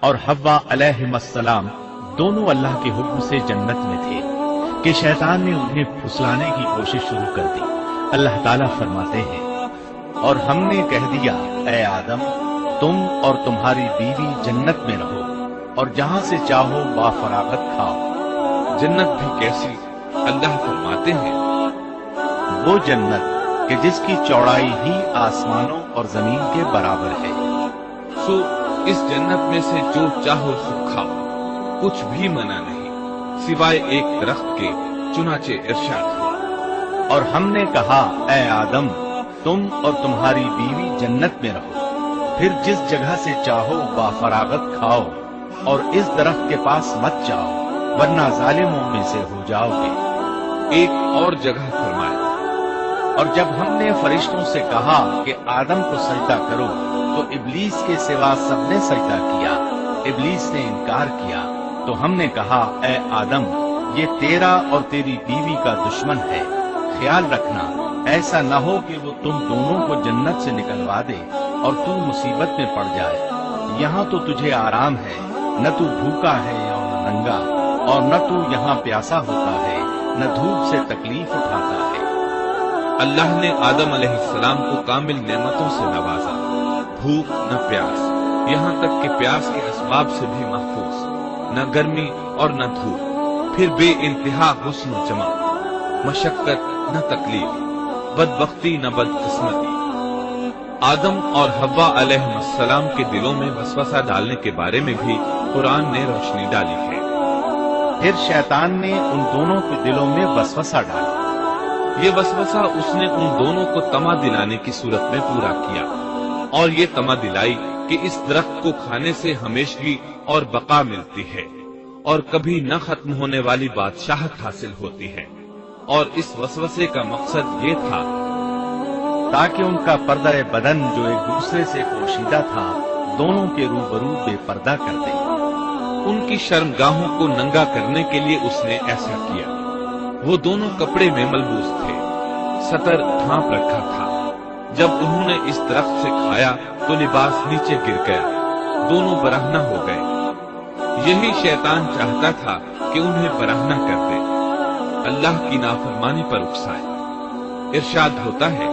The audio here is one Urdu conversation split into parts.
اور حوا علیہم السلام دونوں اللہ کے حکم سے جنت میں تھے کہ شیطان نے انہیں پھسلانے کی کوشش شروع کر دی۔ اللہ تعالیٰ فرماتے ہیں، اور ہم نے کہہ دیا اے آدم تم اور تمہاری بیوی جنت میں رہو اور جہاں سے چاہو بافراغت کھاؤ۔ جنت بھی کیسی؟ اللہ فرماتے ہیں، وہ جنت کہ جس کی چوڑائی ہی آسمانوں اور زمین کے برابر ہے۔ سو اس جنت میں سے جو چاہو سو کھاؤ، کچھ بھی منع نہیں سوائے ایک درخت کے، چنانچہ ارشاد ہوا، اور ہم نے کہا اے آدم تم اور تمہاری بیوی جنت میں رہو، پھر جس جگہ سے چاہو بافراغت کھاؤ اور اس درخت کے پاس مت جاؤ ورنہ ظالموں میں سے ہو جاؤ گے۔ ایک اور جگہ فرمایا، اور جب ہم نے فرشتوں سے کہا کہ آدم کو سجدہ کرو تو ابلیس کے سوا سب نے سجدہ کیا، ابلیس نے انکار کیا، تو ہم نے کہا اے آدم یہ تیرا اور تیری بیوی کا دشمن ہے، خیال رکھنا ایسا نہ ہو کہ وہ تم دونوں کو جنت سے نکلوا دے اور تو مصیبت میں پڑ جائے۔ یہاں تو تجھے آرام ہے، نہ تو بھوکا ہے اور نہ ننگا، اور نہ تو یہاں پیاسا ہوتا ہے نہ دھوپ سے تکلیف اٹھاتا ہے۔ اللہ نے آدم علیہ السلام کو کامل نعمتوں سے نوازا، بھوک نہ پیاس، یہاں تک کہ پیاس کے اسباب سے بھی محفوظ، نہ گرمی اور نہ دھوپ، پھر بے انتہا حسن و جمال، مشقت نہ تکلیف، بدبختی نہ بدقسمتی۔ آدم اور حوا علیہ السلام کے دلوں میں وسوسہ ڈالنے کے بارے میں بھی قرآن نے روشنی ڈالی ہے۔ پھر شیطان نے ان دونوں کے دلوں میں وسوسہ ڈالا۔ یہ وسوسہ اس نے ان دونوں کو تما دلانے کی صورت میں پورا کیا، اور یہ تما دلائی کہ اس درخت کو کھانے سے ہمیشگی اور بقا ملتی ہے اور کبھی نہ ختم ہونے والی بادشاہت حاصل ہوتی ہے، اور اس وسوسے کا مقصد یہ تھا تاکہ ان کا پردہ بدن جو ایک دوسرے سے پوشیدہ تھا دونوں کے روبرو بے پردہ کر دے۔ ان کی شرمگاہوں کو ننگا کرنے کے لیے اس نے ایسا کیا۔ وہ دونوں کپڑے میں ملبوس تھے، ستر ڈھانپ رکھا تھا۔ جب انہوں نے اس درخت سے کھایا تو لباس نیچے گر گیا، دونوں برہنہ ہو گئے۔ یہی شیطان چاہتا تھا کہ انہیں برہنہ کر دے، اللہ کی نافرمانی پر اکسائے۔ ارشاد ہوتا ہے،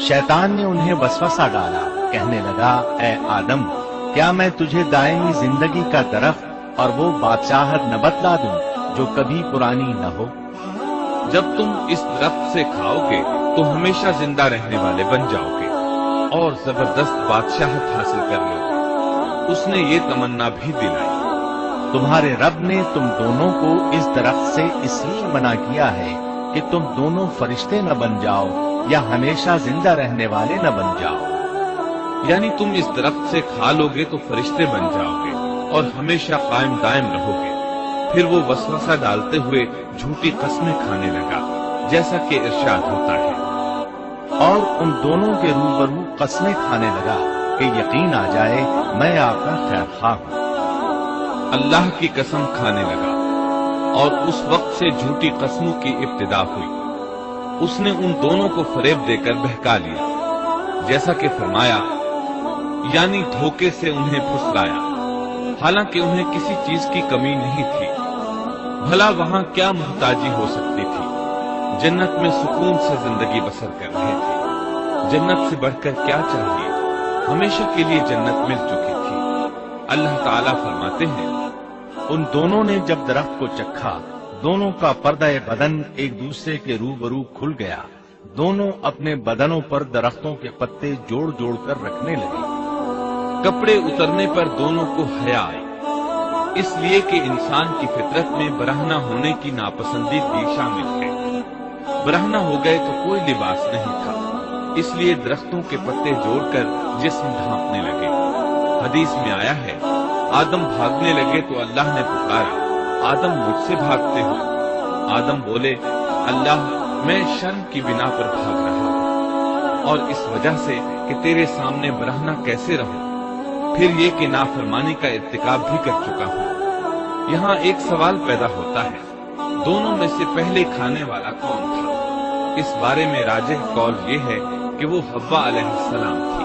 شیطان نے انہیں وسوسہ ڈالا، کہنے لگا اے آدم کیا میں تجھے دائمی زندگی کا درخت اور وہ بادشاہت نہ بتلا دوں جو کبھی پرانی نہ ہو؟ جب تم اس درخت سے کھاؤ گے تو ہمیشہ زندہ رہنے والے بن جاؤ گے اور زبردست بادشاہت حاصل کر لو گے۔ اس نے یہ تمنا بھی دلائی، تمہارے رب نے تم دونوں کو اس درخت سے اس لیے منع کیا ہے کہ تم دونوں فرشتے نہ بن جاؤ یا ہمیشہ زندہ رہنے والے نہ بن جاؤ۔ یعنی تم اس درخت سے کھا لو گے تو فرشتے بن جاؤ گے اور ہمیشہ قائم دائم رہو گے۔ پھر وہ وسوسہ ڈالتے ہوئے جھوٹی قسمیں کھانے لگا، جیسا کہ ارشاد ہوتا ہے، اور ان دونوں کے روبرو قسمیں کھانے لگا کہ یقین آ جائے میں آپ کا خیر خواہ ہوں۔ اللہ کی قسم کھانے لگا، اور اس وقت سے جھوٹی قسموں کی ابتدا ہوئی۔ اس نے ان دونوں کو فریب دے کر بہکا لیا، جیسا کہ فرمایا، یعنی دھوکے سے انہیں پھسلایا، حالانکہ انہیں کسی چیز کی کمی نہیں تھی۔ بھلا وہاں کیا محتاجی ہو سکتی تھی؟ جنت میں سکون سے زندگی بسر کر رہے تھے، جنت سے بڑھ کر کیا چاہیے؟ ہمیشہ کے لیے جنت مل چکی تھی۔ اللہ تعالیٰ فرماتے ہیں، ان دونوں نے جب درخت کو چکھا دونوں کا پردہ بدن ایک دوسرے کے روبرو کھل گیا، دونوں اپنے بدنوں پر درختوں کے پتے جوڑ جوڑ کر رکھنے لگے۔ کپڑے اترنے پر دونوں کو حیا آئی، اس لیے کہ انسان کی فطرت میں برہنہ ہونے کی ناپسندیدگی شامل ہے۔ برہنہ ہو گئے تو کوئی لباس نہیں تھا، اس لیے درختوں کے پتے جوڑ کر جسم ڈھانپنے لگے۔ حدیث میں آیا ہے، آدم بھاگنے لگے تو اللہ نے پکارا، آدم مجھ سے بھاگتے ہو؟ آدم بولے، اللہ میں شرم کی بنا پر بھاگ رہا ہوں، اور اس وجہ سے کہ تیرے سامنے برہنہ کیسے رہوں، پھر یہ کہ نافرمانی کا ارتکاب بھی کر چکا ہوں۔ یہاں ایک سوال پیدا ہوتا ہے، دونوں میں سے پہلے کھانے والا کون تھا؟ اس بارے میں راجح قول یہ ہے کہ وہ حوا علیہ السلام تھی۔